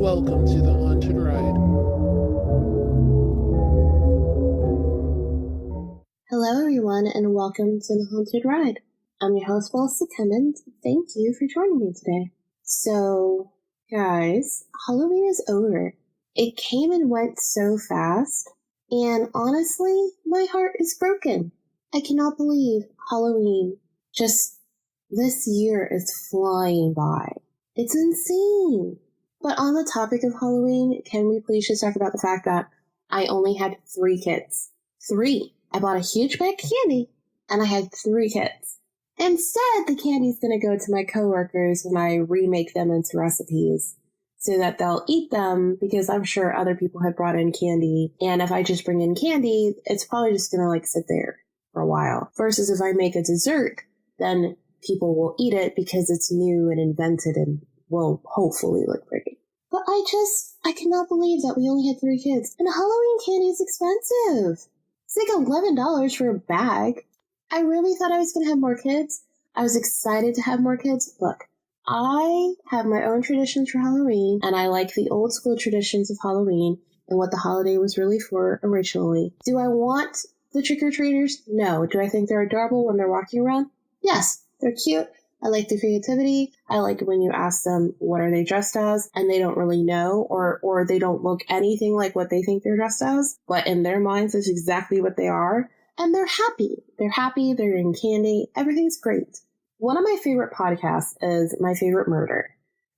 Welcome to the Haunted Ride. Hello everyone and welcome to the Haunted Ride. I'm your host, Melissa Cummins. Thank you for joining me today. So, guys, Halloween is over. It came and went so fast, and honestly, my heart is broken. I cannot believe Halloween just this year is flying by. It's insane. But on the topic of Halloween, can we please just talk about the fact that I only had 3 kids? 3. I bought a huge bag of candy, and I had 3 kids. Instead, the candy's going to go to my coworkers when I remake them into recipes so that they'll eat them, because I'm sure other people have brought in candy. And if I just bring in candy, it's probably just going to sit there for a while. Versus if I make a dessert, then people will eat it because it's new and invented and will hopefully look pretty. But I cannot believe that we only had 3 kids. And Halloween candy is expensive. It's like $11 for a bag. I really thought I was going to have more kids. I was excited to have more kids. Look, I have my own traditions for Halloween, and I like the old school traditions of Halloween and what the holiday was really for originally. Do I want the trick-or-treaters? No. Do I think they're adorable when they're walking around? Yes, they're cute. I like the creativity. I like when you ask them what are they dressed as and they don't really know, or they don't look anything like what they think they're dressed as, but in their minds it's exactly what they are. And they're happy. They're happy. They're eating candy. Everything's great. One of my favorite podcasts is My Favorite Murder,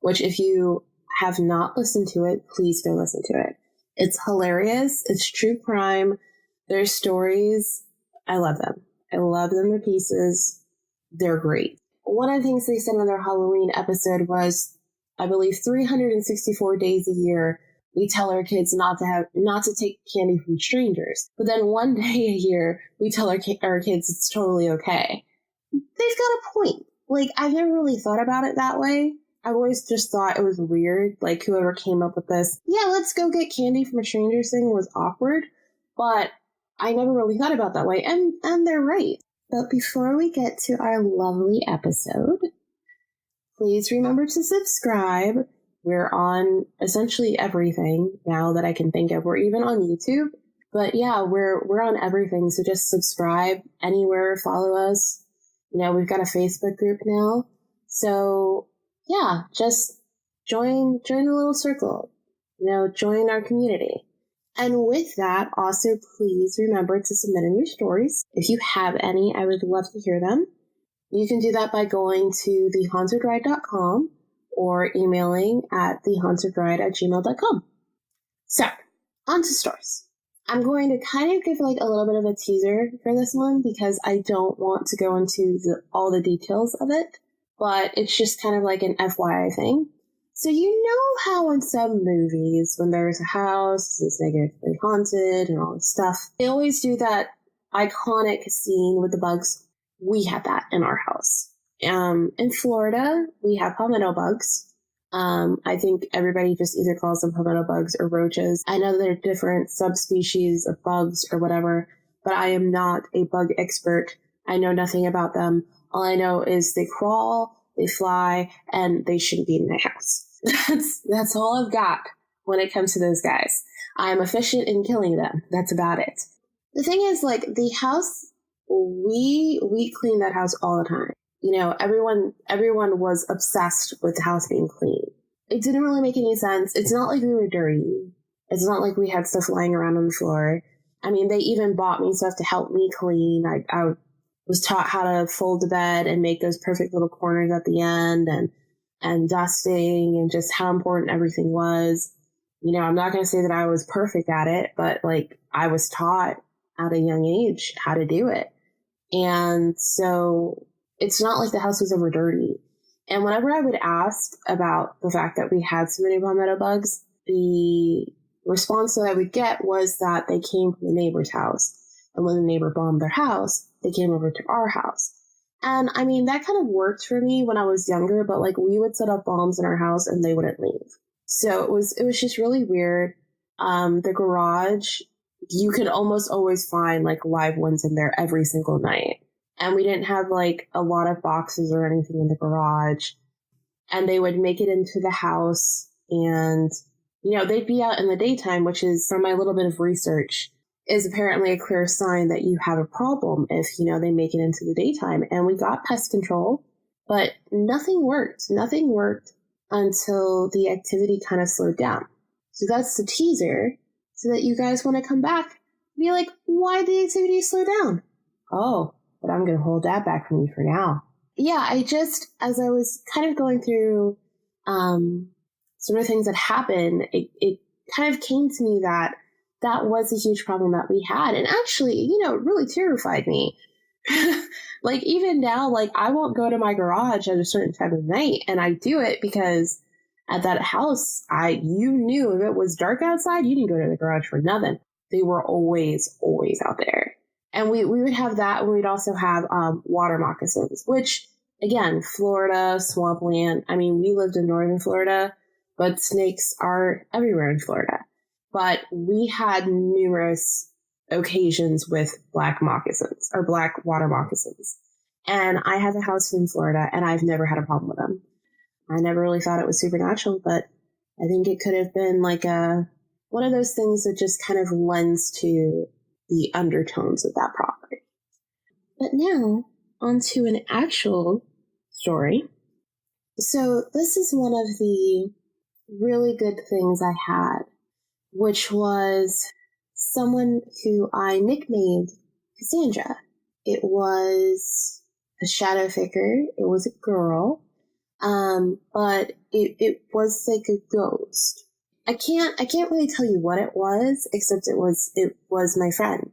which if you have not listened to it, please go listen to it. It's hilarious. It's true crime. Their stories, I love them. I love them to pieces. They're great. One of the things they said in their Halloween episode was, I believe 364 days a year, we tell our kids not to take candy from strangers. But then one day a year, we tell our kids it's totally okay. They've got a point. I've never really thought about it that way. I've always just thought it was weird. Whoever came up with this, yeah, let's go get candy from a stranger's thing was awkward. But I never really thought about it that way. And they're right. But before we get to our lovely episode, please remember to subscribe. We're on essentially everything now that I can think of. We're even on YouTube. But yeah, we're on everything. So just subscribe anywhere, follow us. We've got a Facebook group now. So yeah, just join the little circle. Join our community. And with that, also please remember to submit in your stories. If you have any, I would love to hear them. You can do that by going to thehauntedride.com or emailing at thehauntedride@gmail.com. So, on to stories. I'm going to kind of give a little bit of a teaser for this one because I don't want to go into all the details of it, but it's just kind of an FYI thing. So you know how in some movies, when there's a house that's negatively haunted and all this stuff, they always do that iconic scene with the bugs. We have that in our house. In Florida, we have palmetto bugs. I think everybody just either calls them palmetto bugs or roaches. I know there are different subspecies of bugs or whatever, but I am not a bug expert. I know nothing about them. All I know is they crawl, they fly, and they shouldn't be in my house. That's all I've got when it comes to those guys. I'm efficient in killing them. That's about it. The thing is, the house, we clean that house all the time. Everyone was obsessed with the house being clean. It didn't really make any sense. It's not like we were dirty. It's not like we had stuff lying around on the floor. I mean, they even bought me stuff to help me clean. I was taught how to fold the bed and make those perfect little corners at the end and dusting and just how important everything was. I'm not going to say that I was perfect at it, but I was taught at a young age how to do it. And so it's not like the house was ever dirty. And whenever I would ask about the fact that we had so many palmetto bugs, the response that I would get was that they came from the neighbor's house. And when the neighbor bombed their house, they came over to our house. And I mean, that kind of worked for me when I was younger, but we would set up bombs in our house and they wouldn't leave. So it was just really weird. The garage, you could almost always find live ones in there every single night. And we didn't have a lot of boxes or anything in the garage. And they would make it into the house and they'd be out in the daytime, which is, from my little bit of research, is apparently a clear sign that you have a problem if, they make it into the daytime. And we got pest control, but nothing worked. Nothing worked until the activity kind of slowed down. So that's the teaser, so that you guys want to come back and be like, why did the activity slow down? Oh, but I'm going to hold that back from you for now. Yeah, as I was kind of going through sort of things that happened, it kind of came to me that was a huge problem that we had. And actually, it really terrified me. Like, even now, like, I won't go to my garage at a certain time of night, and I do it because at that house, you knew if it was dark outside, you didn't go to the garage for nothing. They were always out there. And we would have that, and we'd also have water moccasins, which, again, Florida, swampland. I mean, we lived in northern Florida, but snakes are everywhere in Florida. But we had numerous occasions with black moccasins, or black water moccasins. And I have a house in Florida, and I've never had a problem with them. I never really thought it was supernatural, but I think it could have been like one of those things that just kind of lends to the undertones of that property. But now, on to an actual story. So this is one of the really good things I had, which was someone who I nicknamed Cassandra. It was a shadow figure. It was a girl. But it was like a ghost. I can't really tell you what it was, except it was my friend.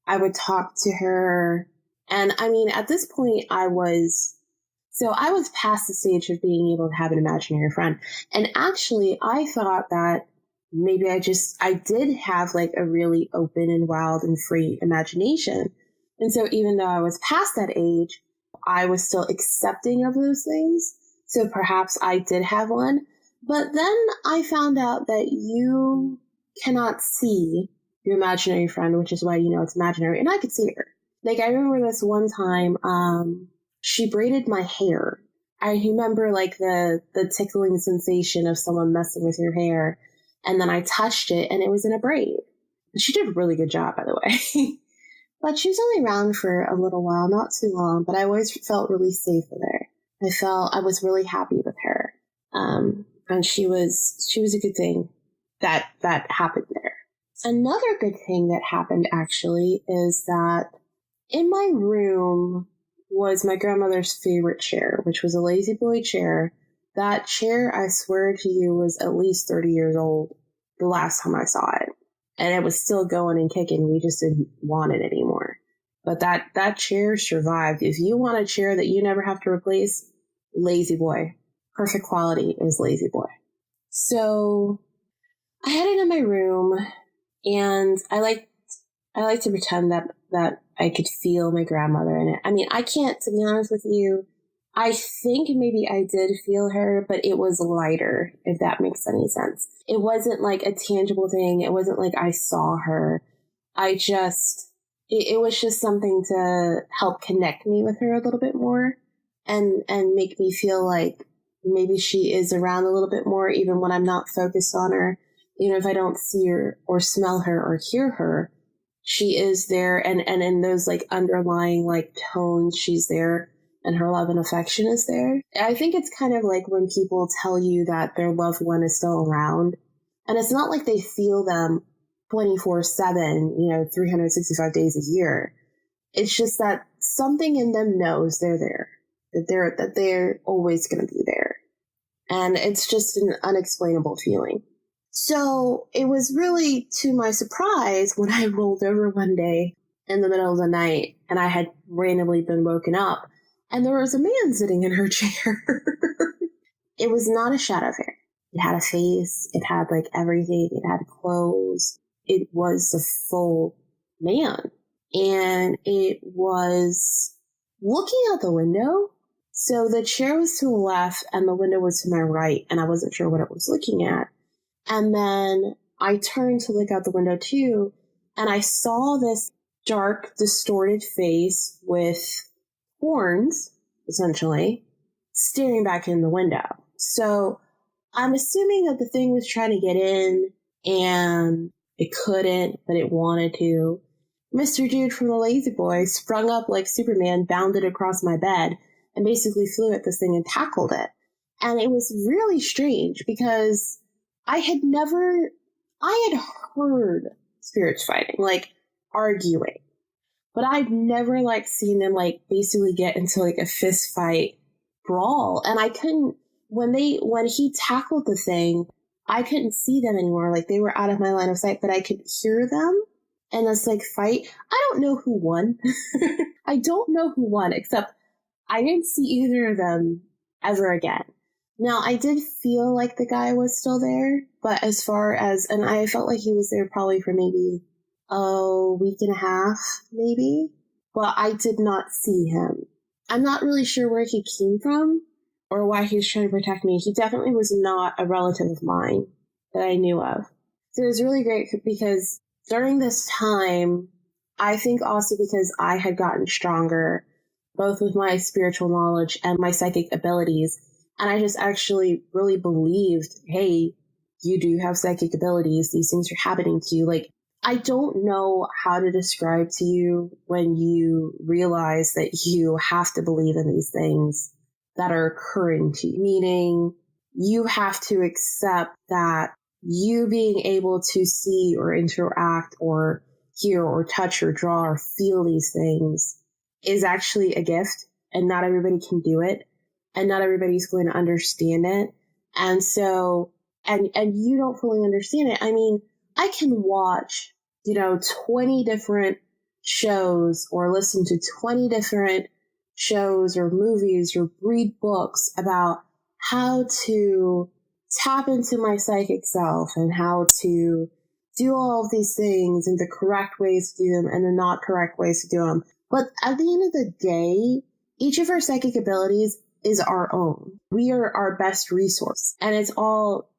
I would talk to her, and I mean, at this point I was past the stage of being able to have an imaginary friend. And actually, I thought that maybe I did have like a really open and wild and free imagination. And so even though I was past that age, I was still accepting of those things. So perhaps I did have one. But then I found out that you cannot see your imaginary friend, which is why you know it's imaginary. And I could see her. Like, I remember this one time, she braided my hair. I remember like the tickling sensation of someone messing with your hair. And then I touched it and it was in a braid. She did a really good job, by the way. But she was only around for a little while, not too long, but I always felt really safe with her. I was really happy with her. And she was a good thing that happened there. Another good thing that happened actually is that in my room was my grandmother's favorite chair, which was a lazy boy chair. That chair, I swear to you, was at least 30 years old the last time I saw it. And it was still going and kicking. We just didn't want it anymore. But that chair survived. If you want a chair that you never have to replace, lazy boy. Perfect quality is lazy boy. So I had it in my room, and I like to pretend that I could feel my grandmother in it. I mean, I can't, to be honest with you. I think maybe I did feel her, but it was lighter, if that makes any sense. It wasn't like a tangible thing. It wasn't like I saw her. It was just something to help connect me with her a little bit more and make me feel like maybe she is around a little bit more, even when I'm not focused on her. You know, if I don't see her or smell her or hear her, she is there. And in those like underlying like tones, she's there. And her love and affection is there. I think it's kind of like when people tell you that their loved one is still around. And it's not like they feel them 24/7, 365 days a year. It's just that something in them knows they're there, that they're always going to be there. And it's just an unexplainable feeling. So it was really to my surprise when I rolled over one day in the middle of the night and I had randomly been woken up. And there was a man sitting in her chair. It was not a shadow figure. It had a face. It had like everything. It had clothes. It was a full man. And it was looking out the window. So the chair was to the left and the window was to my right. And I wasn't sure what it was looking at. And then I turned to look out the window too. And I saw this dark, distorted face with horns, essentially, staring back in the window. So I'm assuming that the thing was trying to get in and it couldn't, but it wanted to. Mr. Dude from the Lazy Boy sprung up like Superman, bounded across my bed, and basically flew at this thing and tackled it. And it was really strange because I had heard spirits fighting, like arguing, but I'd never like seen them like basically get into like a fist fight brawl. And I couldn't, when he tackled the thing, I couldn't see them anymore. Like they were out of my line of sight, but I could hear them in this like fight. I don't know who won. I don't know who won, except I didn't see either of them ever again. Now, I did feel like the guy was still there, but and I felt like he was there probably for maybe a week and a half, maybe, but I did not see him. I'm not really sure where he came from or why he was trying to protect me. He definitely was not a relative of mine that I knew of. So it was really great because during this time, I think also because I had gotten stronger, both with my spiritual knowledge and my psychic abilities, and I just actually really believed, hey, you do have psychic abilities. These things are happening to you. Like, I don't know how to describe to you when you realize that you have to believe in these things that are occurring to you. Meaning, you have to accept that you being able to see or interact or hear or touch or draw or feel these things is actually a gift, and not everybody can do it. And not everybody's going to understand it. And so, and you don't fully understand it. I mean, I can watch, 20 different shows or listen to 20 different shows or movies or read books about how to tap into my psychic self and how to do all of these things and the correct ways to do them and the not correct ways to do them. But at the end of the day, each of our psychic abilities is our own. We are our best resource. And it's all,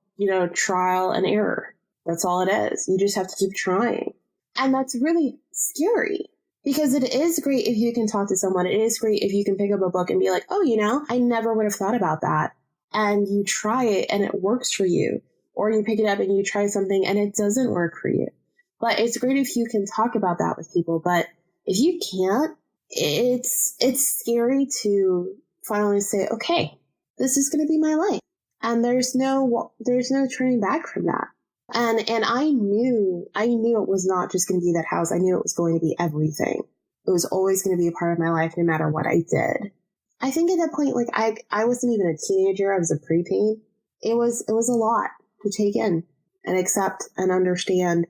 trial and error. That's all it is. You just have to keep trying. And that's really scary because it is great if you can talk to someone. It is great if you can pick up a book and be like, oh, I never would have thought about that. And you try it and it works for you. Or you pick it up and you try something and it doesn't work for you. But it's great if you can talk about that with people. But if you can't, it's scary to finally say, okay, this is going to be my life. And there's no turning back from that. And I knew it was not just going to be that house. I knew it was going to be everything. It was always going to be a part of my life no matter what I did. I think at that point, like I wasn't even a teenager. I was a preteen. It was a lot to take in and accept and understand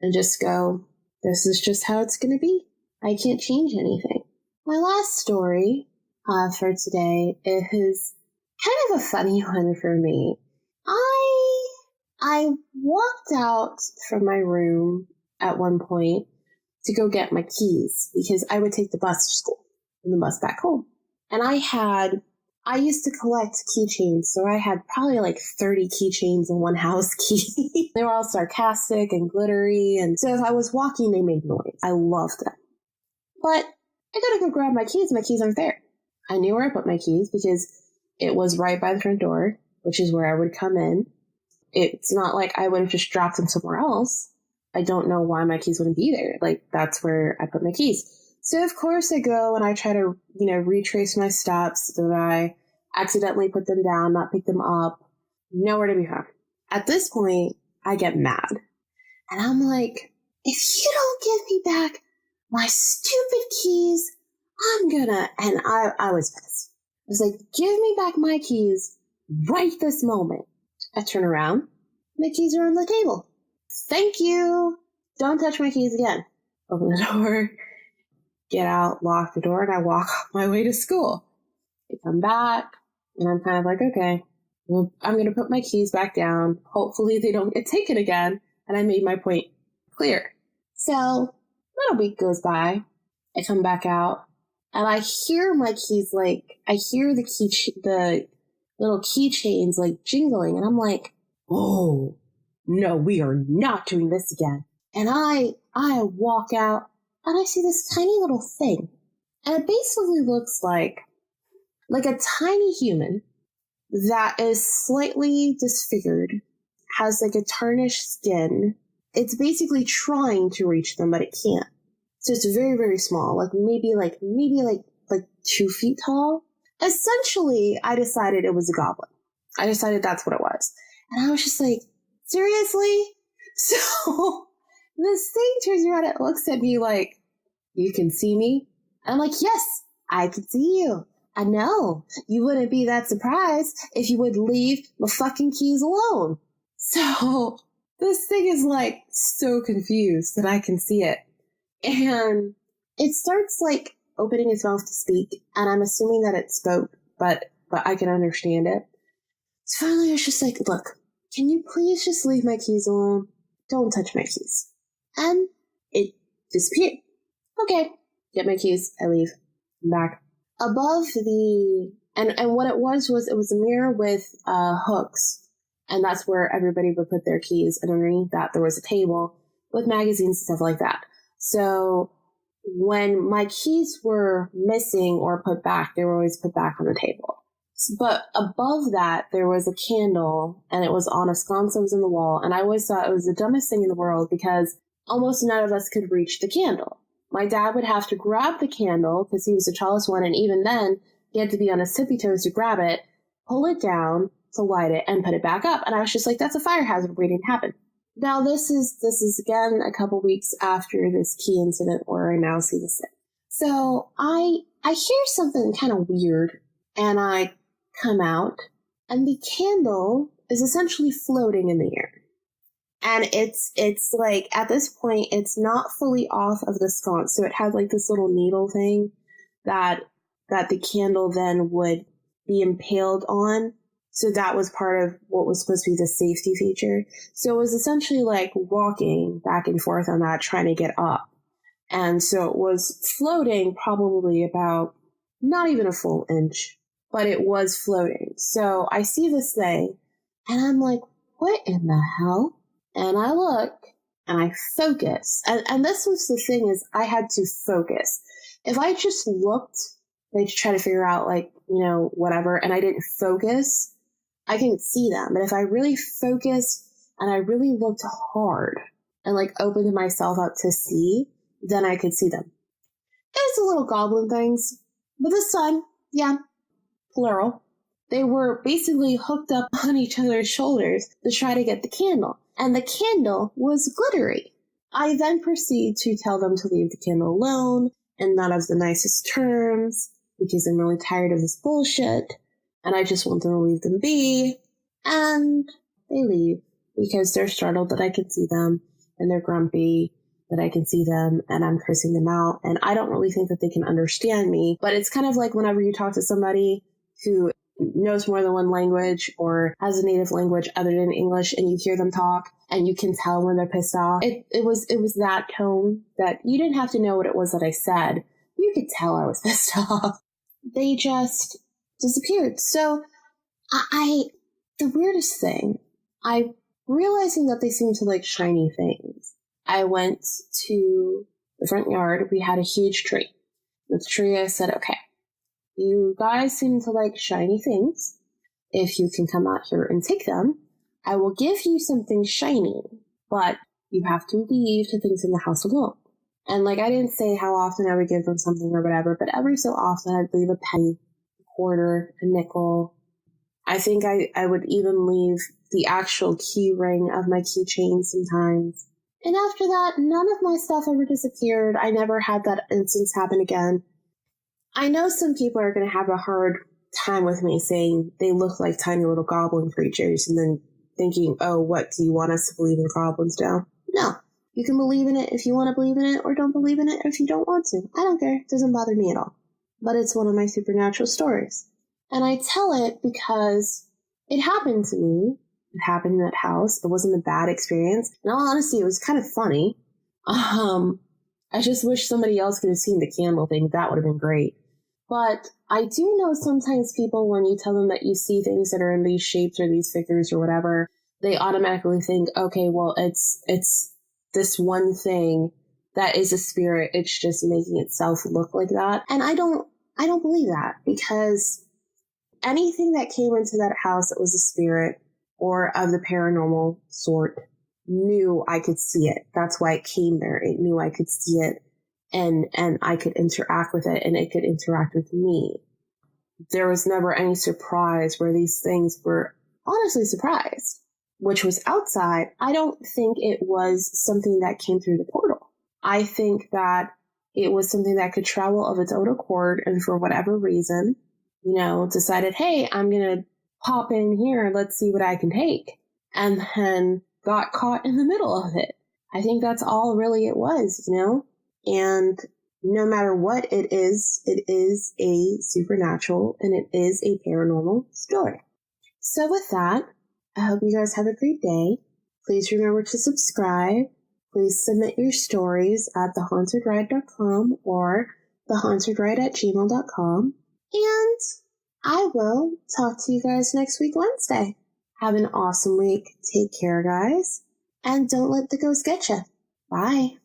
and just go, this is just how it's going to be. I can't change anything. My last story for today is kind of a funny one for me. I walked out from my room at one point to go get my keys because I would take the bus to school and the bus back home. And I used to collect keychains, so I had probably like 30 keychains and one house key. They were all sarcastic and glittery, and so if I was walking, they made noise. I loved them. But I gotta go grab my keys. My keys aren't there. I knew where I put my keys because it was right by the front door, which is where I would come in. It's not like I would have just dropped them somewhere else. I don't know why my keys wouldn't be there. Like, that's where I put my keys. So, of course, I go and I try to, retrace my steps. Did I accidentally put them down, not pick them up? Nowhere to be found. At this point, I get mad. And I'm like, if you don't give me back my stupid keys, I'm gonna... And I was pissed. I was like, give me back my keys right this moment. I turn around. My keys are on the table. Thank you. Don't touch my keys again. Open the door. Get out, lock the door, and I walk my way to school. I come back, and I'm kind of like, okay, well, I'm going to put my keys back down. Hopefully they don't get taken again. And I made my point clear. So, about a week goes by. I come back out, and I hear my keys, I hear the little keychains, jingling, and I'm like, oh, no, we are not doing this again. And I walk out, and I see this tiny little thing. And it basically looks like a tiny human that is slightly disfigured, has like a tarnished skin. It's basically trying to reach them, but it can't. So it's very, very small, like maybe 2 feet tall. Essentially, I decided it was a goblin. I decided that's what it was. And I was just like, seriously? So this thing turns around and looks at me like, you can see me? And I'm like, yes, I can see you. I know. You wouldn't be that surprised if you would leave my fucking keys alone. So this thing is like so confused that I can see it. And it starts like opening its mouth to speak, and I'm assuming that it spoke, but I can understand it. So finally I was just like, look, can you please just leave my keys alone? Don't touch my keys. And it disappeared. Okay, get my keys, I leave. I'm back. Above and what it was a mirror with hooks, and that's where everybody would put their keys, and underneath that there was a table with magazines and stuff like that. So when my keys were missing or put back, they were always put back on the table. But above that, there was a candle, and it was on a sconce that was in the wall, and I always thought it was the dumbest thing in the world because almost none of us could reach the candle. My dad would have to grab the candle because he was the tallest one, and even then, he had to be on his tippy toes to grab it, pull it down to light it, and put it back up. And I was just like, that's a fire hazard waiting to happen. Now, this is again a couple weeks after this key incident where I now see this thing. So I hear something kind of weird, and I come out, and the candle is essentially floating in the air. And it's like, at this point, it's not fully off of the sconce. So it had like this little needle thing that the candle then would be impaled on. So that was part of what was supposed to be the safety feature. So it was essentially like walking back and forth on that, trying to get up. And so it was floating probably about not even a full inch, but it was floating. So I see this thing, and I'm like, what in the hell? And I look, and I focus. And this was the thing, is I had to focus. If I just looked, like, to try to figure out, like, whatever, and I didn't focus, I couldn't see them. But if I really focused, and I really looked hard, and, like, opened myself up to see, then I could see them. It was the little goblin things. But this time, yeah, plural. They were basically hooked up on each other's shoulders to try to get the candle. And the candle was glittery. I then proceed to tell them to leave the candle alone, in none of the nicest terms, because I'm really tired of this bullshit, and I just want them to leave them be. And they leave, because they're startled that I can see them, and they're grumpy that I can see them, and I'm cursing them out, and I don't really think that they can understand me. But it's kind of like whenever you talk to somebody who knows more than one language or has a native language other than English, and you hear them talk and you can tell when they're pissed off. It was that tone that you didn't have to know what it was that I said. You could tell I was pissed off. They just disappeared. So the weirdest thing, realizing that they seemed to like shiny things, I went to the front yard. We had a huge tree. With the tree, I said, okay, you guys seem to like shiny things. If you can come out here and take them, I will give you something shiny, but you have to leave the things in the house alone. And like, I didn't say how often I would give them something or whatever, but every so often I'd leave a penny, a quarter, a nickel. I think I would even leave the actual key ring of my keychain sometimes. And after that, none of my stuff ever disappeared. I never had that instance happen again. I know some people are going to have a hard time with me saying they look like tiny little goblin creatures and then thinking, oh, what, do you want us to believe in goblins now? No. You can believe in it if you want to believe in it, or don't believe in it if you don't want to. I don't care. It doesn't bother me at all. But it's one of my supernatural stories. And I tell it because it happened to me. It happened in that house. It wasn't a bad experience. In all honesty, it was kind of funny. I just wish somebody else could have seen the candle thing. That would have been great. But I do know sometimes people, when you tell them that you see things that are in these shapes or these figures or whatever, they automatically think, okay, well, it's this one thing that is a spirit. It's just making itself look like that. And I don't believe that, because anything that came into that house that was a spirit or of the paranormal sort knew I could see it. That's why it came there. It knew I could see it and I could interact with it and it could interact with me. There was never any surprise where these things were honestly surprised, which was outside. I don't think it was something that came through the portal. I think that it was something that could travel of its own accord and for whatever reason, decided, hey, I'm going to pop in here. Let's see what I can take. And then got caught in the middle of it. I think that's all really it was, and no matter what it is a supernatural and it is a paranormal story. So with that, I hope you guys have a great day. Please remember to subscribe. Please submit your stories at thehauntedride.com or thehauntedride@gmail.com. And I will talk to you guys next week, Wednesday. Have an awesome week. Take care, guys. And don't let the ghost get you. Bye.